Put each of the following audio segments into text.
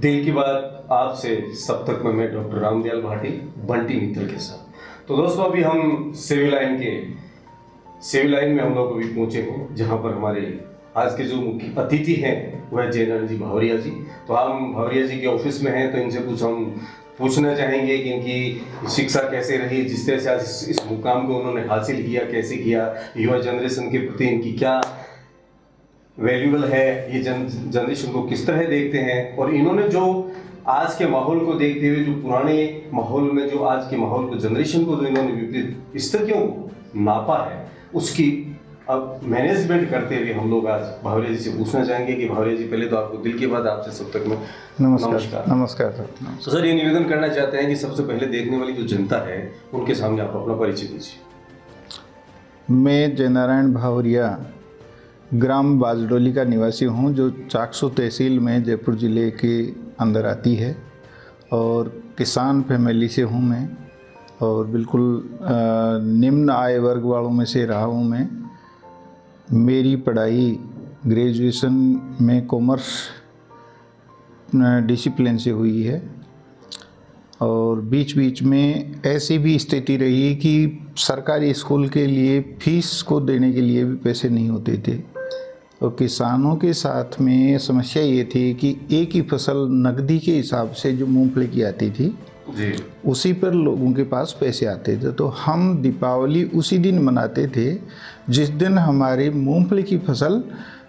दिल की बात आपसे सप्तक में मैं डॉक्टर रामदयाल भाटी बंटी मित्तल के साथ। तो दोस्तों अभी हम सिविल लाइन में हम लोग अभी पहुंचे हैं, जहां पर हमारे आज के जो मुख्य अतिथि हैं वह जयनारायण जी भावरिया जी। तो हम भावरिया जी के ऑफिस में हैं, तो इनसे कुछ हम पूछना चाहेंगे कि इनकी शिक्षा कैसे रही, जिस तरह से आज इस मुकाम को उन्होंने हासिल किया, कैसे किया, युवा जनरेशन के प्रति इनकी क्या वैल्यूबल है, ये जनरेशन को किस तरह देखते हैं, और इन्होंने जो आज के माहौल को देखते हुए जो पुराने माहौल में जो आज के माहौल को जनरेशन को जो इन्होंने विपरीत स्थितियों को नापा है, उसकी अब मैनेजमेंट करते हुए हम लोग आज भावरिया जी से पूछना चाहेंगे कि भावरिया जी, पहले तो आपको दिल के बाद आपसे सब तक में नमस्कार। सर, तो सर ये निवेदन करना चाहते हैं कि सबसे पहले देखने वाली जो जनता है उनके सामने आप अपना परिचय दीजिए। मैं जयनारायण भावरिया ग्राम बाजडोली का निवासी हूं, जो चाकसू तहसील में जयपुर ज़िले के अंदर आती है, और किसान फैमिली से हूं मैं, और बिल्कुल निम्न आय वर्ग वालों में से रहा हूं मैं। मेरी पढ़ाई ग्रेजुएशन में कॉमर्स डिसिप्लिन से हुई है, और बीच बीच में ऐसी भी स्थिति रही कि सरकारी स्कूल के लिए फीस को देने के लिए भी पैसे नहीं होते थे। और किसानों के साथ में समस्या ये थी कि एक ही फसल नकदी के हिसाब से जो मूंगफली की आती थी जी, उसी पर लोगों के पास पैसे आते थे। तो हम दीपावली उसी दिन मनाते थे जिस दिन हमारी मूंगफली की फसल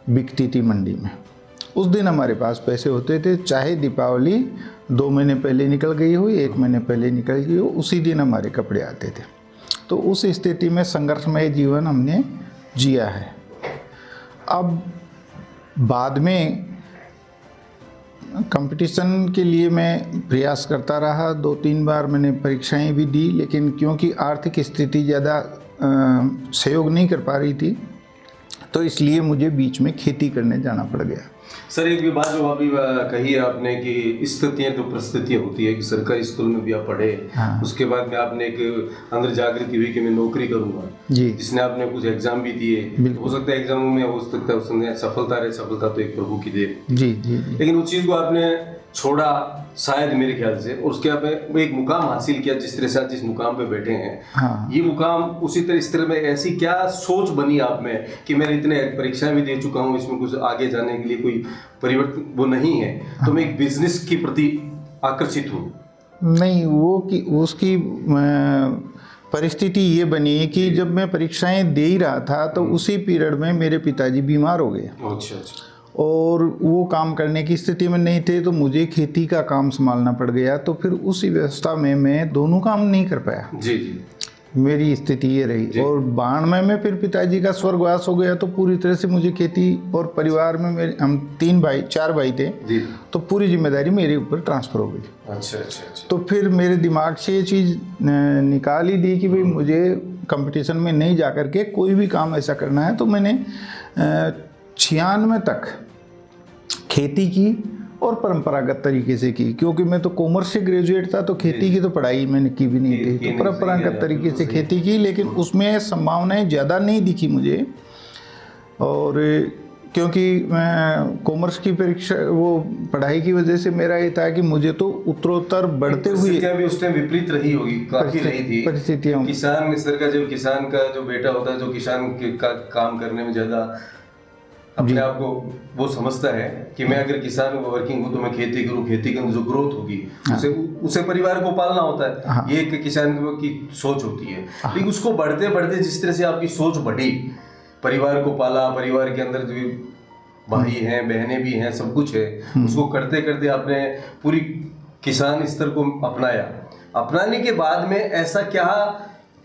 बिकती थी मंडी में। उस दिन हमारे पास पैसे होते थे, चाहे दीपावली 2 महीने पहले निकल गई हो, 1 महीने पहले निकल गई हो, उसी दिन हमारे कपड़े आते थे। तो उस स्थिति में संघर्षमय जीवन हमने जिया है। अब बाद में कंपटीशन के लिए मैं प्रयास करता रहा, 2-3 बार मैंने परीक्षाएं भी दी, लेकिन क्योंकि आर्थिक स्थिति ज़्यादा सहयोग नहीं कर पा रही थी, तो इसलिए मुझे बीच में खेती करने जाना पड़ गया। सर एक भी बात जो अभी कही है आपने कि स्थितियां जो परिस्थितियां होती है कि सरकारी स्कूल में भी आप पढ़े, हाँ। उसके बाद में आपने एक अंदर जागृति हुई कि मैं नौकरी करूंगा जी, जिसने आपने कुछ एग्जाम भी दिए, हो सकता है एग्जामों में हो सकता है उसमें सफलता रहे, सफलता तो एक प्रभु की दे जी जी जी। लेकिन उस चीज को आपने छोड़ा शायद मेरे ख्याल से, और उसके आपने एक मुकाम हासिल किया जिस तरह से आज जिस मुकाम पे बैठे हैं। हाँ। ये मुकाम उसी तरह इस तरह में ऐसी क्या सोच बनी आप में कि मैं इतने परीक्षाएं भी दे चुका हूँ, इसमें कुछ आगे जाने के लिए कोई परिवर्तन वो नहीं है, तो मैं एक बिजनेस के प्रति आकर्षित हूँ? नहीं, वो कि उसकी परिस्थिति ये बनी कि जब मैं परीक्षाएं दे ही रहा था तो उसी पीरियड में मेरे पिताजी बीमार हो गए। अच्छा अच्छा। और वो काम करने की स्थिति में नहीं थे, तो मुझे खेती का काम संभालना पड़ गया। तो फिर उसी व्यवस्था में मैं दोनों काम नहीं कर पाया। जी जी। मेरी स्थिति ये रही। और 92 में फिर पिताजी का स्वर्गवास हो गया, तो पूरी तरह से मुझे खेती और परिवार में मेरे हम 4 भाई थे जी, तो पूरी जिम्मेदारी मेरे ऊपर ट्रांसफ़र हो गई। अच्छा अच्छा अच्छा। तो फिर मेरे दिमाग से ये चीज़ निकाल ही दी कि भाई मुझे कंपटीशन में नहीं जा कर के कोई भी काम ऐसा करना है। तो मैंने 96 तक खेती की और परंपरागत तरीके से की, क्योंकि मैं तो कॉमर्स से ग्रेजुएट था, तो खेती की तो पढ़ाई मैंने की भी नहीं थी। तो परंपरागत तरीके से खेती की, लेकिन उसमें संभावनाएं ज़्यादा नहीं दिखी मुझे। और क्योंकि मैं कॉमर्स की परीक्षा वो पढ़ाई की वजह से मेरा ये था कि मुझे तो उत्तरोत्तर बढ़ते हुए भी उस टाइम विपरीत रही होगी, काफी रही थी परिस्थितियाँ। किसान स्तर का जो बेटा होता है, जो किसान का काम करने में ज्यादा अपने आप को वो समझता है कि मैं अगर किसान वर्किंग हूँ तो मैं खेती करूँ, जो ग्रोथ होगी उसे परिवार को पालना होता है। हाँ। ये एक किसान की सोच होती है। लेकिन उसको बढ़ते बढ़ते जिस तरह से आपकी सोच बढ़ी, परिवार को पाला, परिवार के अंदर जो भाई हैं, बहनें भी हैं, सब कुछ है, उसको करते करते आपने पूरी किसान स्तर को अपनाया। अपनाने के बाद में ऐसा क्या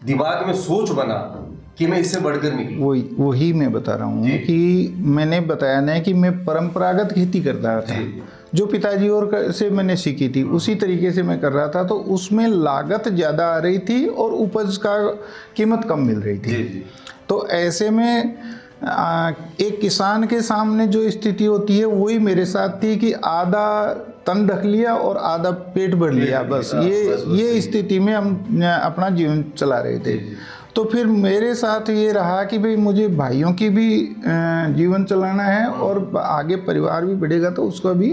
दिमाग में सोच बना कि मैं इससे बढ़कर निकलूं? वही मैं बता रहा हूँ कि मैंने बताया ना कि मैं परंपरागत खेती करता था, जो पिताजी और से मैंने सीखी थी उसी तरीके से मैं कर रहा था। तो उसमें लागत ज़्यादा आ रही थी और उपज का कीमत कम मिल रही थी। जी। तो ऐसे में एक किसान के सामने जो स्थिति होती है वही मेरे साथ थी कि आधा तन ढक लिया और आधा पेट भर लिया, बस ये स्थिति में हम अपना जीवन चला रहे थे। तो फिर मेरे साथ ये रहा कि भाई मुझे भाइयों की भी जीवन चलाना है और आगे परिवार भी बढ़ेगा तो उसका भी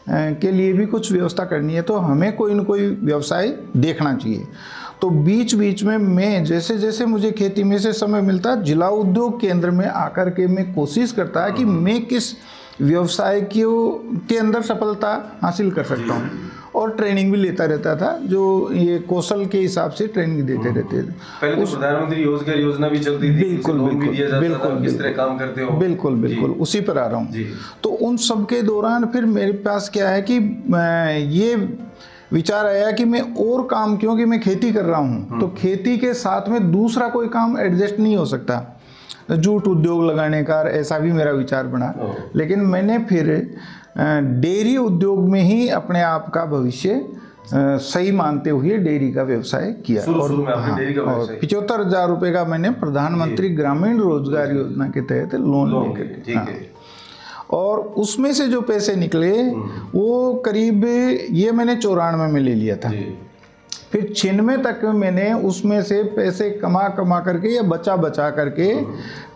के लिए भी कुछ व्यवस्था करनी है, तो हमें कोई न कोई व्यवसाय देखना चाहिए। तो बीच बीच में मैं जैसे जैसे मुझे खेती में से समय मिलता, जिला उद्योग केंद्र में आकर के मैं कोशिश करता कि मैं किस व्यवसाय के अंदर सफलता हासिल कर सकता हूँ, और ट्रेनिंग भी लेता रहता था, जो ये कौशल के हिसाब से ट्रेनिंग देते रहते थे। पहले तो प्रधानमंत्री रोजगार योजना भी चलती थी, बिल्कुल लोन भी दिया जाता बिल्कुल था, किस तरह काम करते हो। बिल्कुल बिल्कुल उसी पर आ रहा हूँ। तो उन सब के दौरान फिर मेरे पास क्या है कि ये विचार आया कि मैं और काम, क्योंकि मैं खेती कर रहा हूँ तो खेती के साथ में दूसरा कोई काम एडजस्ट नहीं हो सकता, जूट उद्योग लगाने का, ऐसा भी मेरा विचार बना। लेकिन मैंने फिर डेयरी उद्योग में ही अपने आप का भविष्य सही मानते हुए डेयरी का व्यवसाय किया। और 75,000 रुपये का मैंने प्रधानमंत्री ग्रामीण रोजगार योजना के तहत लोन लेकर, और उसमें से जो पैसे निकले वो करीब, ये मैंने 94 में ले लिया था। फिर 96 तक मैंने उसमें से पैसे कमा करके या बचा करके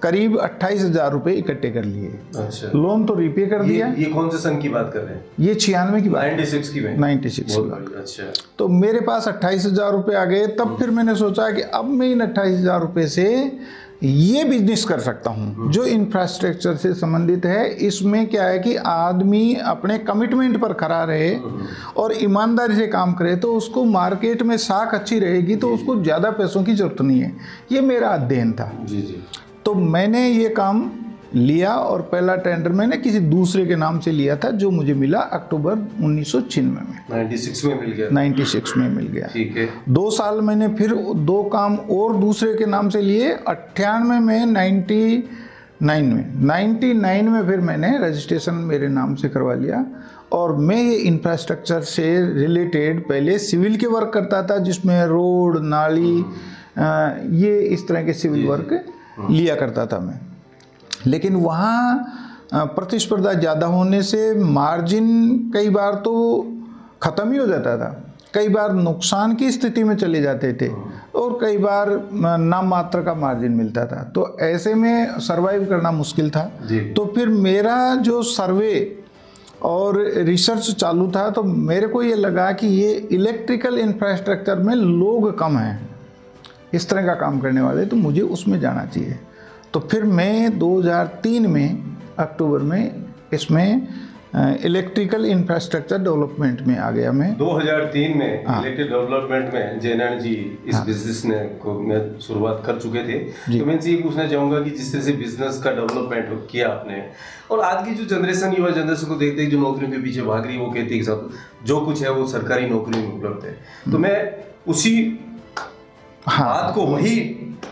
करीब 28,000 रुपये इकट्ठे कर लिए। अच्छा। लोन तो रिपे कर दिया। ये कौन से सन की बात कर रहे हैं? ये 96 की बात, 96 की बात। 96 की बात। अच्छा। तो मेरे पास 28,000 रुपये आ गए। तब फिर मैंने सोचा कि अब मैं इन 28,000 रुपये से ये बिजनेस कर सकता हूँ जो इंफ्रास्ट्रक्चर से संबंधित है। इसमें क्या है कि आदमी अपने कमिटमेंट पर खरा रहे और ईमानदारी से काम करे, तो उसको मार्केट में साख अच्छी रहेगी, तो उसको ज़्यादा पैसों की जरूरत नहीं है। ये मेरा अध्ययन था। जी। तो मैंने ये काम लिया, और पहला टेंडर मैंने किसी दूसरे के नाम से लिया था, जो मुझे मिला अक्टूबर 1996 में। 96 में मिल गया। 96 में मिल गया। ठीक है। 2 साल मैंने फिर 2 काम और दूसरे के नाम से लिए। 98 में 99 में फिर मैंने रजिस्ट्रेशन मेरे नाम से करवा लिया। और मैं ये इंफ्रास्ट्रक्चर से रिलेटेड पहले सिविल के वर्क करता था, जिसमें रोड, नाली, ये इस तरह के सिविल वर्क लिया करता था मैं। लेकिन वहाँ प्रतिस्पर्धा ज़्यादा होने से मार्जिन कई बार तो ख़त्म ही हो जाता था, कई बार नुकसान की स्थिति में चले जाते थे, और कई बार नाम मात्र का मार्जिन मिलता था। तो ऐसे में सरवाइव करना मुश्किल था। तो फिर मेरा जो सर्वे और रिसर्च चालू था, तो मेरे को ये लगा कि ये इलेक्ट्रिकल इंफ्रास्ट्रक्चर में लोग कम हैं, इस तरह का काम करने वाले, तो मुझे उसमें जाना चाहिए। तो फिर मैं 2003 में अक्टूबर में इसमें इलेक्ट्रिकल इंफ्रास्ट्रक्चर डेवलपमेंट में आ गया। मैं 2003 में इलेक्ट्रिक डेवलपमेंट में जयनारायण जी इस बिजनेस में शुरुआत कर चुके थे। तो मैं इनसे ये पूछना चाहूँगा कि जिस तरह से बिजनेस का डेवलपमेंट किया आपने, और आज की जो जनरेशन, युवा जनरेशन को देखते हैं जो नौकरियों के पीछे भाग रही है, वो कहती है कि जो कुछ है वो सरकारी नौकरी में उपलब्ध है। तो मैं उसी बात को वही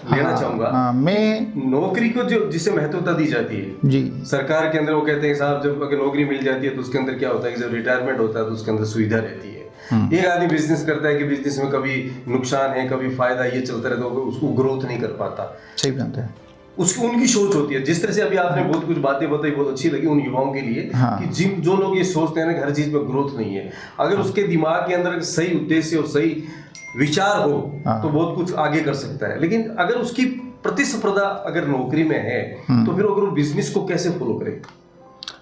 लेना चाहूंगा। मैं नौकरी को जो जिसे महत्वता दी जाती है जी, सरकार के अंदर, वो कहते हैं साहब जब अगर नौकरी मिल जाती है तो उसके अंदर क्या होता है कि जब रिटायरमेंट होता है तो उसके अंदर सुविधा रहती है। एक आदमी बिजनेस करता है कि बिजनेस में कभी नुकसान है, कभी फायदा, ये चलता रहता है, उसको ग्रोथ नहीं कर पाता। सही बात है। उसकी उनकी सोच होती है। जिस तरह से अभी आपने बहुत कुछ बातें बताई, बहुत अच्छी लगी उन युवाओं के लिए कि जो लोग ये सोचते हैं ना कि हर चीज में ग्रोथ नहीं है, अगर उसके दिमाग के अंदर सही उद्देश्य और सही विचार हो तो बहुत कुछ आगे कर सकता है। लेकिन अगर उसकी प्रतिस्पर्धा अगर नौकरी में है तो फिर अगर वो बिजनेस को कैसे फॉलो करे?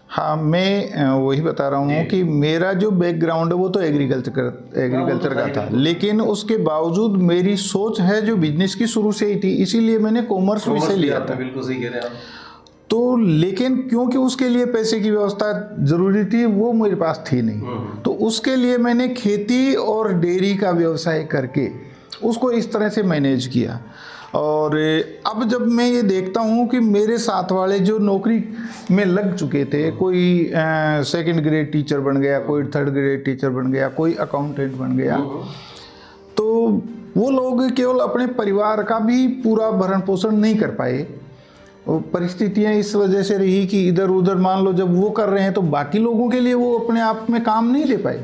हाँ, मैं वही बता रहा हूँ कि मेरा जो बैकग्राउंड है वो तो एग्रीकल्चर का था, लेकिन उसके बावजूद मेरी सोच है जो बिजनेस की शुरू से ही थी, इसीलिए मैंने कॉमर्स विषय लिया था। बिल्कुल सही कह रहे हैं आप। तो लेकिन क्योंकि उसके लिए पैसे की व्यवस्था जरूरी थी, वो मेरे पास थी नहीं, तो उसके लिए मैंने खेती और डेयरी का व्यवसाय करके उसको इस तरह से मैनेज किया। और अब जब मैं ये देखता हूँ कि मेरे साथ वाले जो नौकरी में लग चुके थे, कोई 2nd ग्रेड टीचर बन गया, कोई 3rd ग्रेड टीचर बन गया, कोई अकाउंटेंट बन गया, तो वो लोग केवल अपने परिवार का भी पूरा भरण पोषण नहीं कर पाए। परिस्थितियाँ इस वजह से रही कि इधर उधर, मान लो जब वो कर रहे हैं तो बाकी लोगों के लिए वो अपने आप में काम नहीं दे पाए।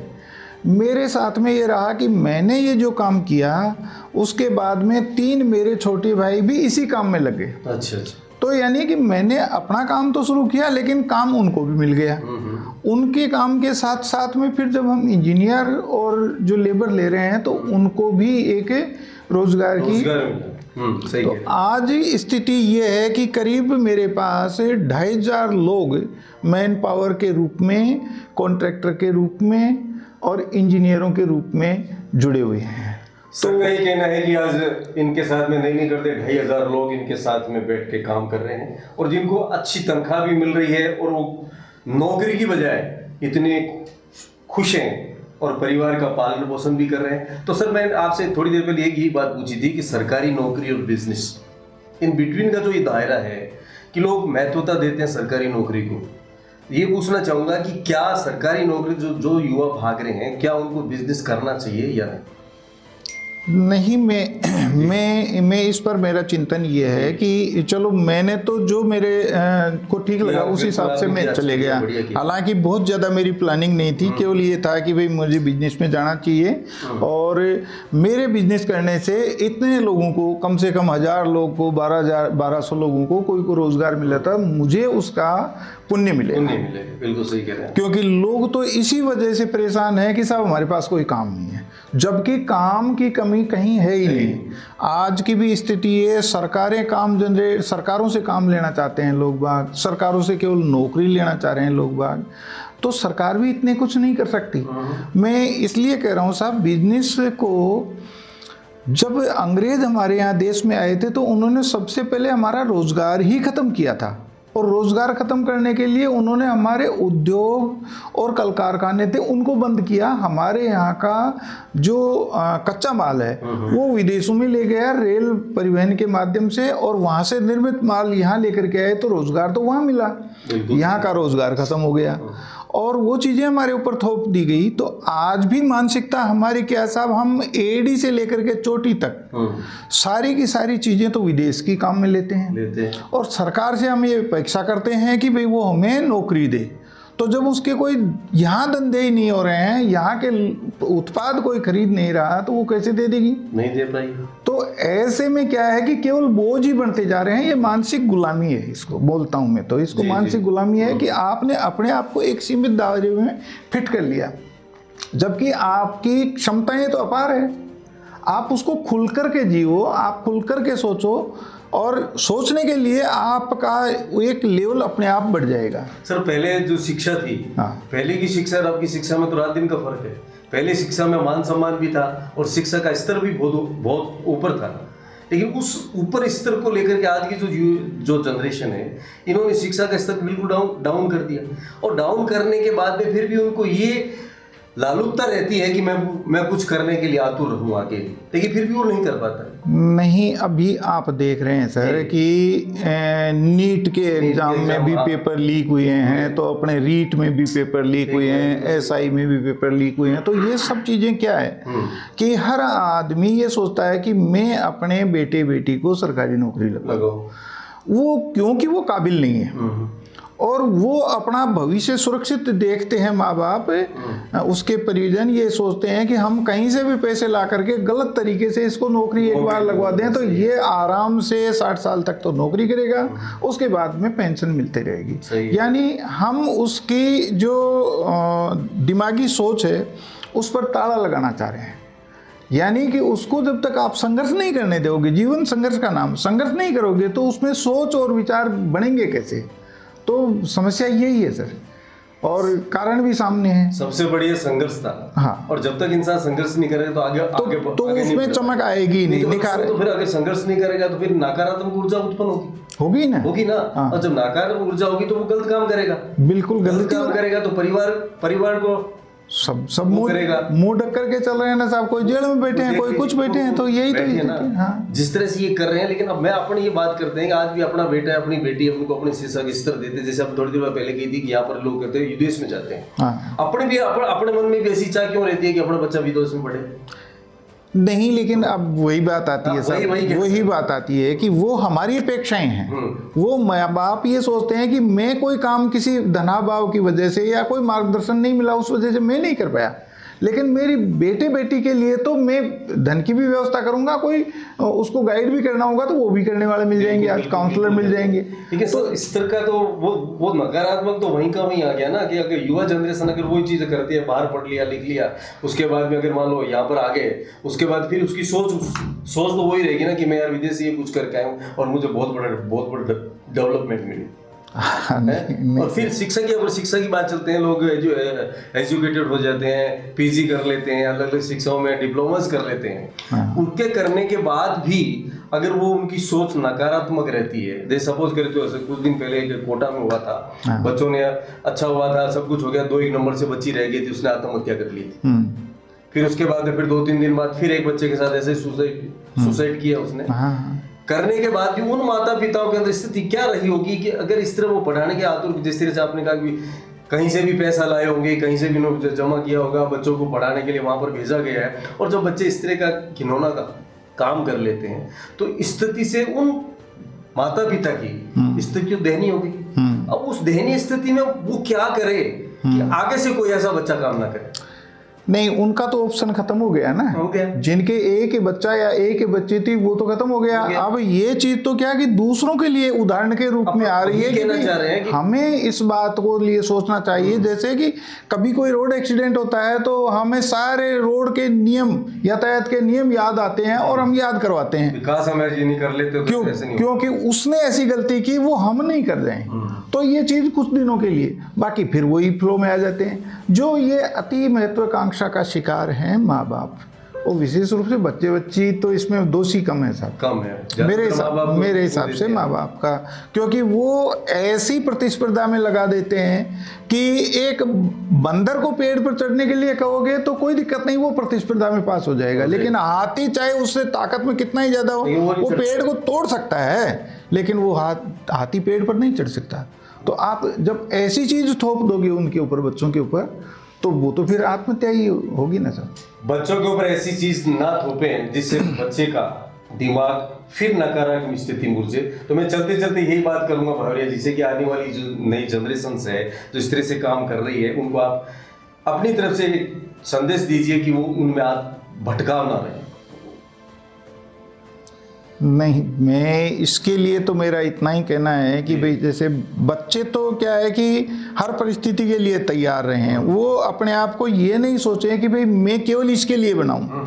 मेरे साथ में ये रहा कि मैंने ये जो काम किया, उसके बाद में 3 मेरे छोटे भाई भी इसी काम में लगे। अच्छा। तो यानी कि मैंने अपना काम तो शुरू किया, लेकिन काम उनको भी मिल गया। उनके काम के साथ साथ में फिर जब हम इंजीनियर और जो लेबर ले रहे हैं तो उनको भी एक रोजगार की सही तो है। आज स्थिति ये है कि करीब मेरे पास 2500 लोग मैन पावर के रूप में, कॉन्ट्रैक्टर के रूप में और इंजीनियरों के रूप में जुड़े हुए हैं। सर का ये कहना है कि आज इनके साथ में नहीं करते, 2500 लोग इनके साथ में बैठ के काम कर रहे हैं और जिनको अच्छी तनख्वाह भी मिल रही है और वो नौकरी की बजाय इतने खुश हैं और परिवार का पालन पोषण भी कर रहे हैं। तो सर मैं आपसे थोड़ी देर पहले एक ही बात पूछी थी कि सरकारी नौकरी और बिजनेस इन बिटवीन का जो ये दायरा है कि लोग महत्वता देते हैं सरकारी नौकरी को, ये पूछना चाहूंगा कि क्या सरकारी नौकरी जो युवा भाग रहे हैं, क्या उनको बिजनेस करना चाहिए या नहीं? नहीं, मैं इस पर मेरा चिंतन ये है कि चलो मैंने तो जो मेरे को ठीक लगा उस हिसाब से मैं चले गया। हालांकि बहुत ज़्यादा मेरी प्लानिंग नहीं थी, केवल ये था कि भाई मुझे बिजनेस में जाना चाहिए और मेरे बिजनेस करने से इतने लोगों को, कम से कम 1000 लोगों को, 1200 लोगों को कोई को रोजगार मिला था, मुझे उसका पुण्य मिले। बिल्कुल सही कह रहे हैं। क्योंकि लोग तो इसी वजह से परेशान है कि साहब हमारे पास कोई काम नहीं है, जबकि काम की कमी कहीं है ही नहीं। आज की भी स्थिति है, सरकारों से काम लेना चाहते हैं लोग बाग, सरकारों से केवल नौकरी लेना चाह रहे हैं लोग बाग, तो सरकार भी इतने कुछ नहीं कर सकती। मैं इसलिए कह रहा हूँ साहब, बिजनेस को जब अंग्रेज हमारे यहाँ देश में आए थे तो उन्होंने सबसे पहले हमारा रोजगार ही खत्म किया था, और रोजगार खत्म करने के लिए उन्होंने हमारे उद्योग और कल कारखाने थे उनको बंद किया। हमारे यहाँ का जो कच्चा माल है वो विदेशों में ले गया रेल परिवहन के माध्यम से, और वहाँ से निर्मित माल यहाँ लेकर के आए तो रोजगार तो वहाँ मिला, यहाँ का रोजगार खत्म हो गया और वो चीज़ें हमारे ऊपर थोप दी गई। तो आज भी मानसिकता हमारी क्या साहब, हम एडी से लेकर के चोटी तक सारी की सारी चीज़ें तो विदेश की काम में लेते हैं और सरकार से हम ये अपेक्षा करते हैं कि भाई वो हमें नौकरी दे। तो जब उसके कोई यहाँ धंधे ही नहीं हो रहे हैं, यहाँ के उत्पाद कोई खरीद नहीं रहा, तो वो कैसे दे देगी? नहीं दे पाई। तो ऐसे में क्या है कि केवल बोझ ही बढ़ते जा रहे हैं। ये मानसिक गुलामी है, इसको बोलता हूँ मैं तो, इसको मानसिक गुलामी है कि आपने अपने आप को एक सीमित दायरे में फिट कर लिया, जबकि आपकी क्षमताएं तो अपार है। आप उसको खुल कर के जियो, आप खुल कर के सोचो, और सोचने के लिए आपका एक लेवल अपने आप बढ़ जाएगा। सर पहले जो शिक्षा थी, पहले की शिक्षा और अब की शिक्षा में तो रात दिन का फर्क है। पहले शिक्षा में मान सम्मान भी था और शिक्षा का स्तर भी बहुत ऊपर था, लेकिन उस ऊपर स्तर को लेकर के आज की जो जनरेशन है, इन्होंने शिक्षा का स्तर बिल्कुल डाउन कर दिया। और डाउन करने के बाद में फिर भी उनको ये लालुपता रहती है कि मैं कुछ करने के लिए आतुर रहूं आगे, लेकिन फिर भी वो नहीं कर पाता। नहीं, अभी आप देख रहे हैं सर कि नीट के एग्जाम में भी पेपर लीक हुए हैं, तो अपने रीट में भी पेपर लीक हुए हैं, एसआई में भी पेपर लीक हुए हैं। तो ये सब चीज़ें क्या है कि हर आदमी ये सोचता है कि मैं अपने बेटे बेटी को सरकारी नौकरी लगाऊं, वो क्योंकि वो काबिल नहीं है और वो अपना भविष्य सुरक्षित देखते हैं। माँ बाप उसके परिजन ये सोचते हैं कि हम कहीं से भी पैसे ला करके गलत तरीके से इसको नौकरी एक बार लगवा दें तो ये आराम से 60 साल तक तो नौकरी करेगा, उसके बाद में पेंशन मिलती रहेगी। यानी हम उसकी जो दिमागी सोच है उस पर ताला लगाना चाह रहे हैं। यानी कि उसको जब तक आप संघर्ष नहीं करने दोगे, जीवन संघर्ष का नाम, संघर्ष नहीं करोगे तो उसमें सोच और विचार बनेंगे कैसे? तो समस्या यही है सर, और कारण भी सामने है। सबसे बढ़िया संघर्ष था। हाँ, और जब तक इंसान संघर्ष नहीं करेगा तो आगे उसमें चमक आएगी नहीं। तो फिर अगर संघर्ष नहीं करेगा तो फिर नकारात्मक ऊर्जा उत्पन्न होगी ना। हाँ। और जब नकारात्मक ऊर्जा होगी तो वो गलत काम करेगा, बिल्कुल गलत काम करेगा। तो परिवार को सब मुंह ढक करके चल रहे हैं ना साहब, कोई जेल में बैठे हैं, कोई कुछ बैठे हैं, तो यही तो है ना। हाँ। जिस तरह से ये कर रहे हैं, लेकिन अब मैं अपनी ये बात करते हैं कि आज भी अपना बेटा अपनी बेटी उनको अपनी शिक्षा का स्तर देते हैं। जैसे अब थोड़ी देर पहले कही थी कि यहाँ पर लोग कहते हैं विदेश में जाते हैं। हाँ। अपने मन में भी ऐसी इच्छा क्यों रहती है कि अपना बच्चा विदेश में पढ़े? नहीं, लेकिन अब वही बात आती है सर, वही बात आती है कि वो हमारी अपेक्षाएं हैं। वो माँ बाप ये सोचते हैं कि मैं कोई काम किसी धनाभाव की वजह से या कोई मार्गदर्शन नहीं मिला उस वजह से मैं नहीं कर पाया, लेकिन मेरी बेटे बेटी के लिए तो मैं धन की भी व्यवस्था करूंगा, कोई उसको गाइड भी करना होगा तो वो भी करने वाले मिल जाएंगे, आज काउंसलर मिल जाएंगे। ठीक है सर, इस तरह का तो वो नकारात्मक तो वहीं का वहीं आ गया ना, कि अगर युवा जनरेशन अगर वही चीज़ करती है, बाहर पढ़ लिया लिख लिया, उसके बाद में अगर मान लो यहाँ पर आ गए, उसके बाद फिर उसकी सोच तो वही रहेगी ना कि मैं यार विदेश से ये कुछ करके आया हूँ और मुझे बहुत बड़ा डेवलपमेंट मिली। और फिर शिक्षा की बात चलते हैं, लोग जो एजुकेटेड हो जाते हैं, पीजी कर लेते हैं, अलग अलग शिक्षाओं में डिप्लोमास कर लेते हैं, उनके करने के बाद भी अगर वो उनकी सोच नकारात्मक रहती है, जैसे सपोज करें तो कुछ दिन पहले एक कोटा में हुआ था, बच्चों ने अच्छा हुआ था, सब कुछ हो गया, 2-1 नंबर से बच्ची रह गई थी, उसने आत्महत्या कर ली थी। फिर उसके बाद फिर 2-3 दिन बाद फिर एक बच्चे के साथ ऐसे सुसाइड किया उसने। करने के बाद भी उन माता पिताओं के अंदर स्थिति क्या रही होगी कि अगर इस तरह वो पढ़ाने के आतुर, जिस तरह से आपने कहा कि कहीं से भी पैसा लाए होंगे, कहीं से भी जमा किया होगा, बच्चों को पढ़ाने के लिए वहां पर भेजा गया है, और जब बच्चे इस तरह का घिनौना का काम कर लेते हैं तो स्थिति से उन माता पिता की स्थिति दयनीय होगी। अब उस दयनीय स्थिति में वो क्या करे कि आगे से कोई ऐसा बच्चा काम ना करे। नहीं, उनका तो ऑप्शन खत्म हो गया ना, हो गया। जिनके एक ही बच्चा या एक ही बच्ची थी वो तो खत्म हो गया। अब ये चीज तो क्या कि दूसरों के लिए उदाहरण के रूप में आ रही है कि हमें इस बात को लिए सोचना चाहिए, जैसे कि कभी कोई रोड एक्सीडेंट होता है तो हमें सारे रोड के नियम, यातायात के नियम याद आते हैं और हम याद करवाते हैं, विकास हम ऐसे नहीं कर लेते तो ऐसे नहीं, क्योंकि उसने ऐसी गलती की वो हम नहीं कर जाएं। तो ये चीज कुछ दिनों के लिए, बाकी फिर वही फ्लो में आ जाते हैं। जो ये अति महत्वाकांक्षा का शिकार हैं माँ बाप, और विशेष रूप से बच्चे बच्ची, तो इसमें दोषी कम है साहब, कम है मेरे हिसाब से माँ बाप का, क्योंकि वो ऐसी प्रतिस्पर्धा में लगा देते हैं कि एक बंदर को पेड़ पर चढ़ने के लिए कहोगे तो कोई दिक्कत नहीं, वो प्रतिस्पर्धा में पास हो जाएगा, लेकिन हाथी चाहे उससे ताकत में कितना ही ज्यादा हो, वो पेड़ को तोड़ सकता है, लेकिन वो हाथी पेड़ पर नहीं चढ़ सकता। तो आप जब ऐसी चीज थोप दोगे उनके ऊपर, बच्चों के ऊपर, तो वो तो फिर आत्महत्या ही होगी ना सर। बच्चों के ऊपर ऐसी चीज ना थोपें जिससे बच्चे का दिमाग फिर नकारात्मक स्थिति में घुसे। तो मैं चलते चलते यही बात करूंगा भैया जी से कि आने वाली जो नई जनरेशन है जो इस तरह से काम कर रही है, उनको आप अपनी तरफ से संदेश दीजिए कि वो उनमें भटकाव ना रहे। नहीं, मैं इसके लिए तो मेरा इतना ही कहना है कि भाई जैसे बच्चे तो क्या है कि हर परिस्थिति के लिए तैयार रहे हैं, वो अपने आप को ये नहीं सोचें कि भाई मैं केवल इसके लिए बनाऊं।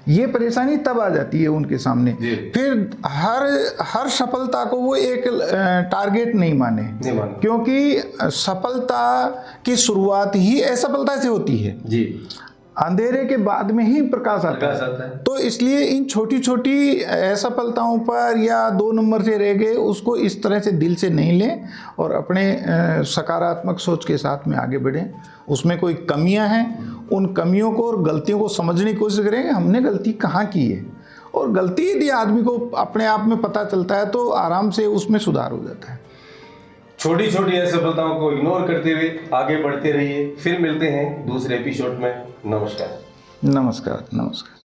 ये परेशानी तब आ जाती है उनके सामने, फिर हर सफलता को वो एक टारगेट नहीं माने, क्योंकि सफलता की शुरुआत ही असफलता से होती है जी। अंधेरे के बाद में ही प्रकाश आता है। तो इसलिए इन छोटी छोटी असफलताओं पर या 2 नंबर से रह गए उसको इस तरह से दिल से नहीं लें और अपने सकारात्मक सोच के साथ में आगे बढ़ें। उसमें कोई कमियां हैं, उन कमियों को और गलतियों को समझने की कोशिश करें, हमने गलती कहाँ की है, और गलती यदि आदमी को अपने आप में पता चलता है तो आराम से उसमें सुधार हो जाता है। छोटी छोटी असफलताओं को इग्नोर करते हुए आगे बढ़ते रहिए। फिर मिलते हैं दूसरे एपिसोड में। नमस्कार। नमस्कार।